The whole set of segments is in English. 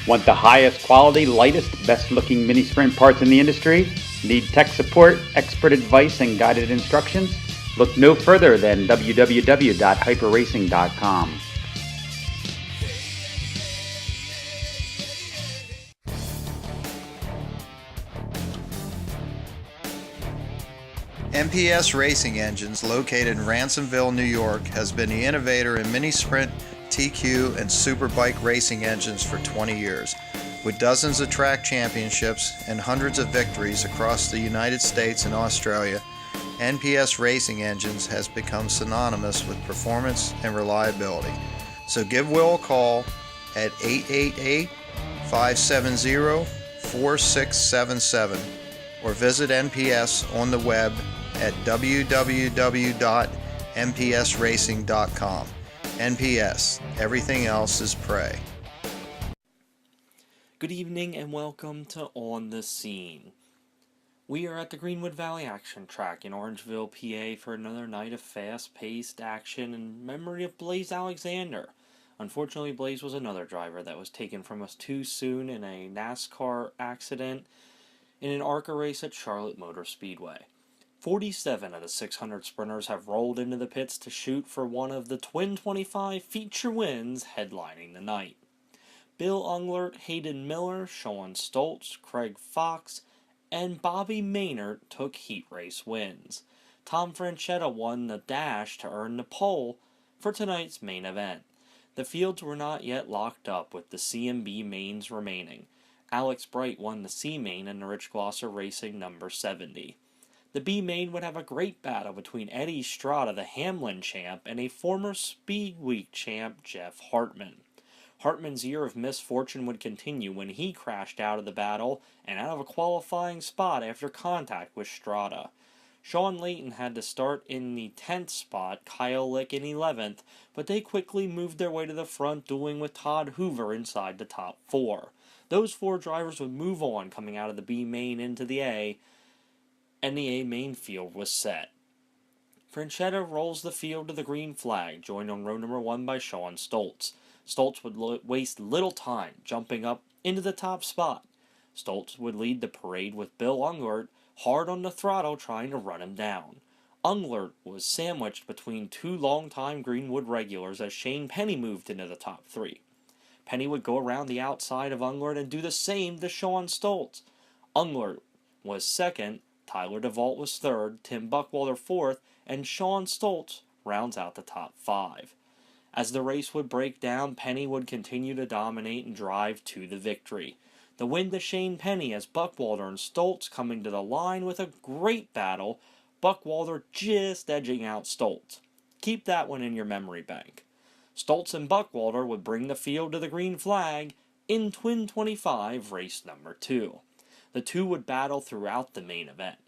Want the highest quality, lightest, best looking mini sprint parts in the industry? Need tech support, expert advice, and guided instructions? Look no further than www.hyperracing.com. MPS Racing Engines, located in Ransomville, New York, has been the innovator in mini sprint, TQ, and superbike racing engines for 20 years. With dozens of track championships and hundreds of victories across the United States and Australia, NPS Racing Engines has become synonymous with performance and reliability. So give Will a call at 888-570-4677 or visit NPS on the web at www.mpsracing.com. NPS, everything else is prey. Good evening and welcome to On the Scene. We are at the Greenwood Valley Action Track in Orangeville, PA for another night of fast-paced action in memory of Blaise Alexander. Unfortunately, Blaise was another driver that was taken from us too soon in a NASCAR accident in an ARCA race at Charlotte Motor Speedway. 47 of the 600 sprinters have rolled into the pits to shoot for one of the Twin 25 feature wins headlining the night. Bill Unglert, Hayden Miller, Sean Stoltz, Craig Fox, and Bobby Maynard took heat race wins. Tom Franchetta won the dash to earn the pole for tonight's main event. The fields were not yet locked up with the C&B mains remaining. Alex Bright won the C main in the Rich Glosser Racing number 70. The B main would have a great battle between Eddie Strada, the Hamlin champ, and a former Speed Week champ, Jeff Hartman. Hartman's year of misfortune would continue when he crashed out of the battle and out of a qualifying spot after contact with Strada. Sean Layton had to start in the 10th spot, Kyle Lick in 11th, but they quickly moved their way to the front, dueling with Todd Hoover inside the top 4. Those 4 drivers would move on coming out of the B main into the A, and the A main field was set. Franchetta rolls the field to the green flag, joined on row number 1 by Sean Stoltz. Stoltz would waste little time jumping up into the top spot. Stoltz would lead the parade with Bill Unglert hard on the throttle trying to run him down. Unglert was sandwiched between 2 longtime Greenwood regulars as Shane Penny moved into the top 3. Penny would go around the outside of Unglert and do the same to Sean Stoltz. Unglert was second, Tyler DeVault was third, Tim Buckwalter fourth, and Sean Stoltz rounds out the top 5. As the race would break down, Penny would continue to dominate and drive to the victory. The win to Shane Penny as Buckwalter and Stoltz coming to the line with a great battle, Buckwalter just edging out Stoltz. Keep that one in your memory bank. Stoltz and Buckwalter would bring the field to the green flag in Twin 25 race number 2. The two would battle throughout the main event.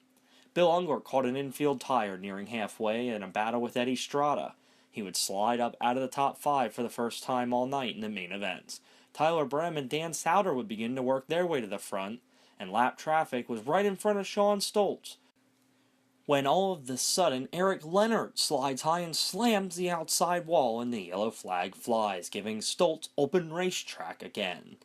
Bill Unglert caught an infield tire nearing halfway in a battle with Eddie Strada. He would slide up out of the top 5 for the first time all night in the main events. Tyler Brem and Dan Souter would begin to work their way to the front, and lap traffic was right in front of Sean Stoltz, when all of a sudden Eric Leonard slides high and slams the outside wall and the yellow flag flies, giving Stoltz open racetrack again.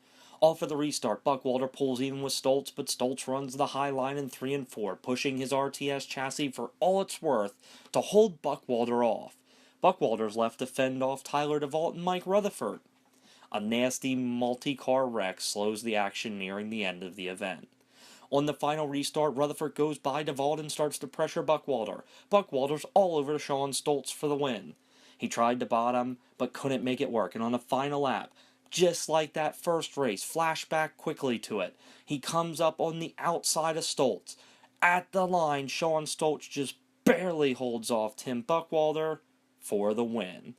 Off of the restart, Buckwalter pulls even with Stoltz, but Stoltz runs the high line in 3 and 4, pushing his RTS chassis for all it's worth to hold Buckwalter off. Buckwalter's left to fend off Tyler DeVault and Mike Rutherford. A nasty multi-car wreck slows the action nearing the end of the event. On the final restart, Rutherford goes by DeVault and starts to pressure Buckwalter. Buckwalter's all over Sean Stoltz for the win. He tried to bottom, but couldn't make it work, and on the final lap, just like that first race, flashback quickly to it, he comes up on the outside of Stoltz. At the line, Sean Stoltz just barely holds off Tim Buckwalter for the win.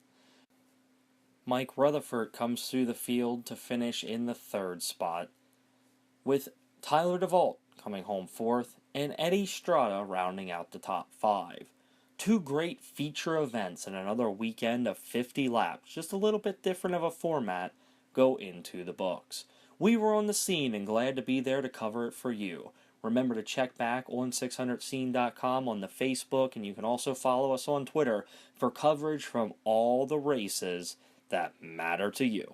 Mike Rutherford comes through the field to finish in the 3rd spot, with Tyler DeVault coming home 4th, and Eddie Strada rounding out the top 5. 2 great feature events and another weekend of 50 laps, just a little bit different of a format, go into the books. We were on the scene and glad to be there to cover it for you. Remember to check back on 600scene.com on the Facebook, and you can also follow us on Twitter for coverage from all the races that matter to you.